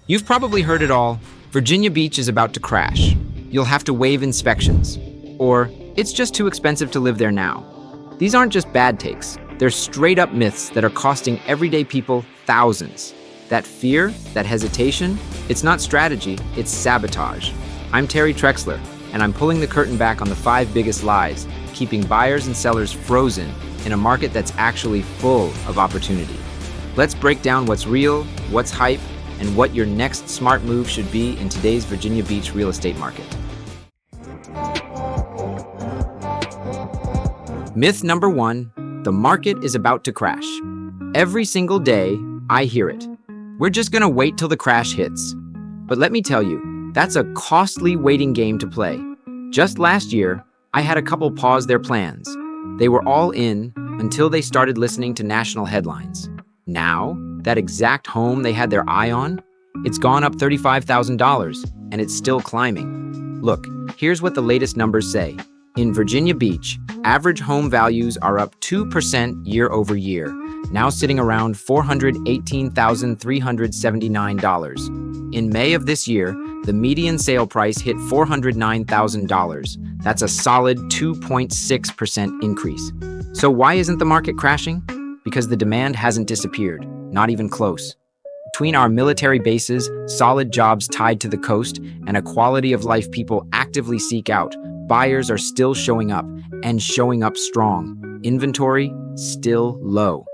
You've probably heard it all. Virginia Beach is about to crash. You'll have to waive inspections. Or, it's just too expensive to live there now. These aren't just bad takes. They're straight up myths that are costing everyday people thousands. That fear, that hesitation, it's not strategy, it's sabotage. I'm Terry Trexler, and I'm pulling the curtain back on the 5 biggest lies, keeping buyers and sellers frozen in a market that's actually full of opportunity. Let's break down what's real, what's hype, and what your next smart move should be in today's Virginia Beach real estate market. Myth number 1, the market is about to crash. Every single day, I hear it. We're just gonna wait till the crash hits. But let me tell you, that's a costly waiting game to play. Just last year, I had a couple pause their plans. They were all in until they started listening to national headlines. Now, that exact home they had their eye on, it's gone up $35,000 and it's still climbing. Look, here's what the latest numbers say. In Virginia Beach, average home values are up 2% year over year, now sitting around $418,379. In May of this year, the median sale price hit $409,000. That's a solid 2.6% increase. So why isn't the market crashing? Because the demand hasn't disappeared, not even close. Between our military bases, solid jobs tied to the coast, and a quality of life people actively seek out, buyers are still showing up, and showing up strong. Inventory, still low.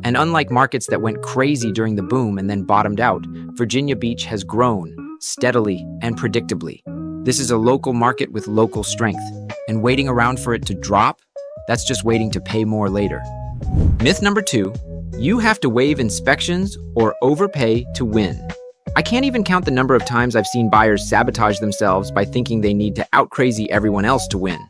And unlike markets that went crazy during the boom and then bottomed out, Virginia Beach has grown, steadily and predictably. This is a local market with local strength, and waiting around for it to drop, that's just waiting to pay more later. Myth number 2, you have to waive inspections or overpay to win. I can't even count the number of times I've seen buyers sabotage themselves by thinking they need to out-crazy everyone else to win.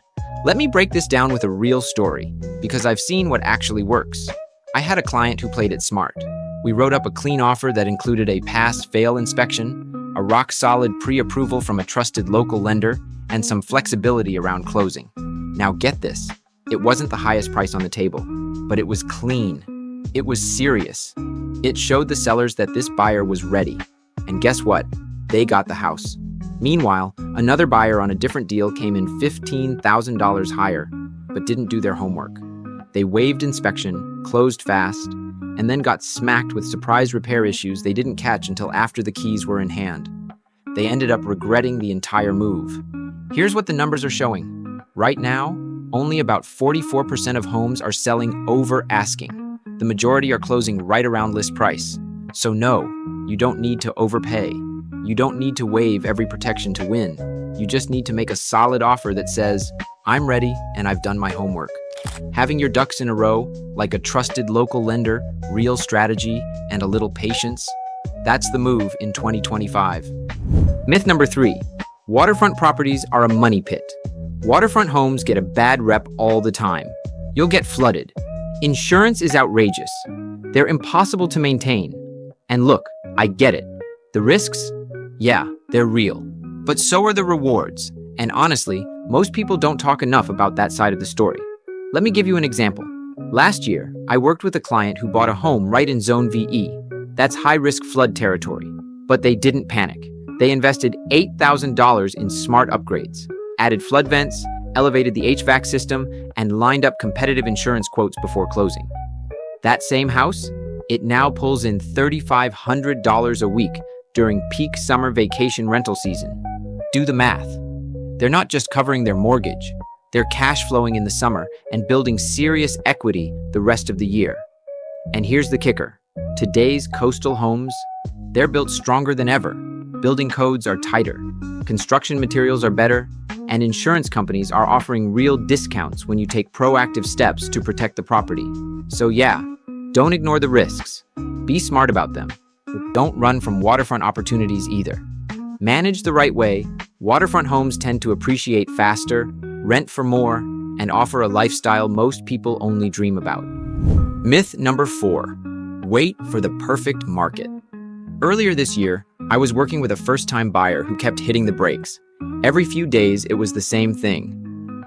Let me break this down with a real story, because I've seen what actually works. I had a client who played it smart. We wrote up a clean offer that included a pass-fail inspection, a rock-solid pre-approval from a trusted local lender, and some flexibility around closing. Now get this, it wasn't the highest price on the table, but it was clean. It was serious. It showed the sellers that this buyer was ready. And guess what? They got the house. Meanwhile, another buyer on a different deal came in $15,000 higher, but didn't do their homework. They waived inspection, closed fast, and then got smacked with surprise repair issues they didn't catch until after the keys were in hand. They ended up regretting the entire move. Here's what the numbers are showing. Right now, only about 44% of homes are selling over asking. The majority are closing right around list price. So no, you don't need to overpay. You don't need to waive every protection to win. You just need to make a solid offer that says, I'm ready and I've done my homework. Having your ducks in a row, like a trusted local lender, real strategy, and a little patience, that's the move in 2025. Myth number 3, waterfront properties are a money pit. Waterfront homes get a bad rep all the time. You'll get flooded. Insurance is outrageous. They're impossible to maintain. And look, I get it. The risks? Yeah, they're real. But so are the rewards. And honestly, most people don't talk enough about that side of the story. Let me give you an example. Last year, I worked with a client who bought a home right in Zone VE. That's high-risk flood territory. But they didn't panic. They invested $8,000 in smart upgrades, added flood vents, elevated the HVAC system, and lined up competitive insurance quotes before closing. That same house? It now pulls in $3,500 a week during peak summer vacation rental season. Do the math. They're not just covering their mortgage, they're cash flowing in the summer and building serious equity the rest of the year. And here's the kicker. Today's coastal homes, they're built stronger than ever. Building codes are tighter, construction materials are better, and insurance companies are offering real discounts when you take proactive steps to protect the property. So yeah, don't ignore the risks. Be smart about them. Don't run from waterfront opportunities either. Managed the right way, waterfront homes tend to appreciate faster, rent for more, and offer a lifestyle most people only dream about. Myth number 4, wait for the perfect market. Earlier this year, I was working with a first-time buyer who kept hitting the brakes. Every few days, it was the same thing.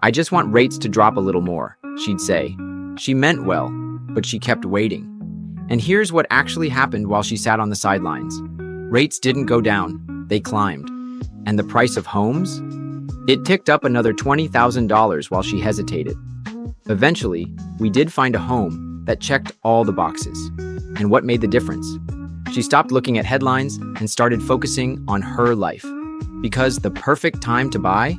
I just want rates to drop a little more, she'd say. She meant well, but she kept waiting. And here's what actually happened while she sat on the sidelines. Rates didn't go down, they climbed. And the price of homes? It ticked up another $20,000 while she hesitated. Eventually, we did find a home that checked all the boxes. And what made the difference? She stopped looking at headlines and started focusing on her life. Because the perfect time to buy,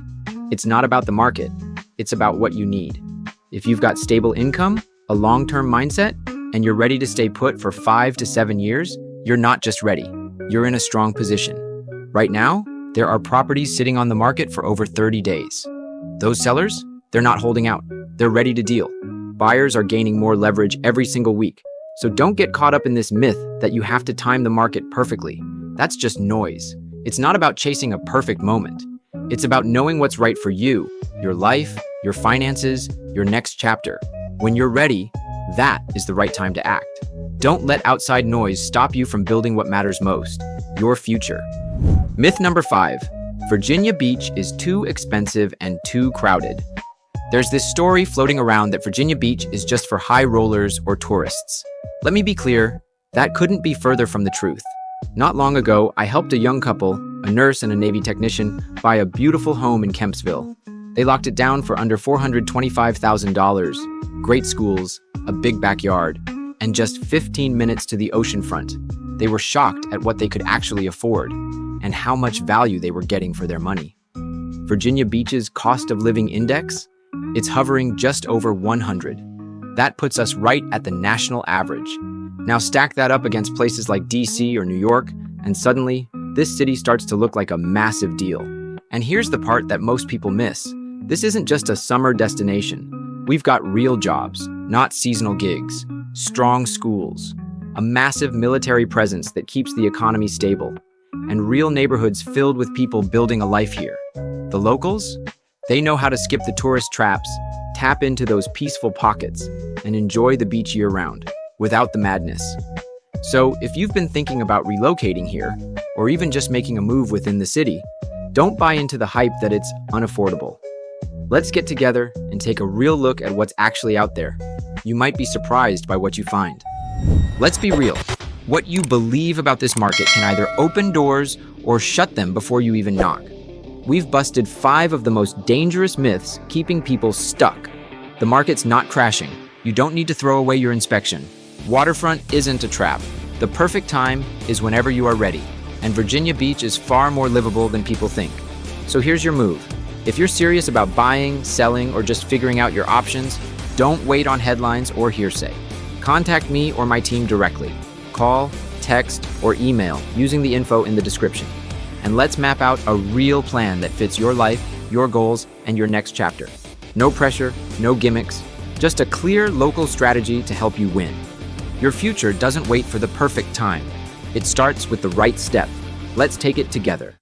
it's not about the market, it's about what you need. If you've got stable income, a long-term mindset, and you're ready to stay put for 5 to 7 years, you're not just ready, you're in a strong position. Right now, there are properties sitting on the market for over 30 days. Those sellers, they're not holding out, they're ready to deal. Buyers are gaining more leverage every single week. So don't get caught up in this myth that you have to time the market perfectly. That's just noise. It's not about chasing a perfect moment. It's about knowing what's right for you, your life, your finances, your next chapter. When you're ready, that is the right time to act. Don't let outside noise stop you from building what matters most, your future. Myth number 5, Virginia Beach is too expensive and too crowded. There's this story floating around that Virginia Beach is just for high rollers or tourists. Let me be clear, that couldn't be further from the truth. Not long ago, I helped a young couple, a nurse and a Navy technician, buy a beautiful home in Kempsville. They locked it down for under $425,000, great schools, a big backyard, and just 15 minutes to the ocean front. They were shocked at what they could actually afford and how much value they were getting for their money. Virginia Beach's cost of living index? It's hovering just over 100. That puts us right at the national average. Now stack that up against places like DC or New York, and suddenly, this city starts to look like a massive deal. And here's the part that most people miss. This isn't just a summer destination. We've got real jobs, not seasonal gigs, strong schools, a massive military presence that keeps the economy stable, and real neighborhoods filled with people building a life here. The locals? They know how to skip the tourist traps, tap into those peaceful pockets, and enjoy the beach year-round, without the madness. So, if you've been thinking about relocating here, or even just making a move within the city, don't buy into the hype that it's unaffordable. Let's get together and take a real look at what's actually out there. You might be surprised by what you find. Let's be real. What you believe about this market can either open doors or shut them before you even knock. We've busted 5 of the most dangerous myths keeping people stuck. The market's not crashing. You don't need to throw away your inspection. Waterfront isn't a trap. The perfect time is whenever you are ready. And Virginia Beach is far more livable than people think. So here's your move. If you're serious about buying, selling, or just figuring out your options, don't wait on headlines or hearsay. Contact me or my team directly. Call, text, or email using the info in the description. And let's map out a real plan that fits your life, your goals, and your next chapter. No pressure, no gimmicks, just a clear local strategy to help you win. Your future doesn't wait for the perfect time. It starts with the right step. Let's take it together.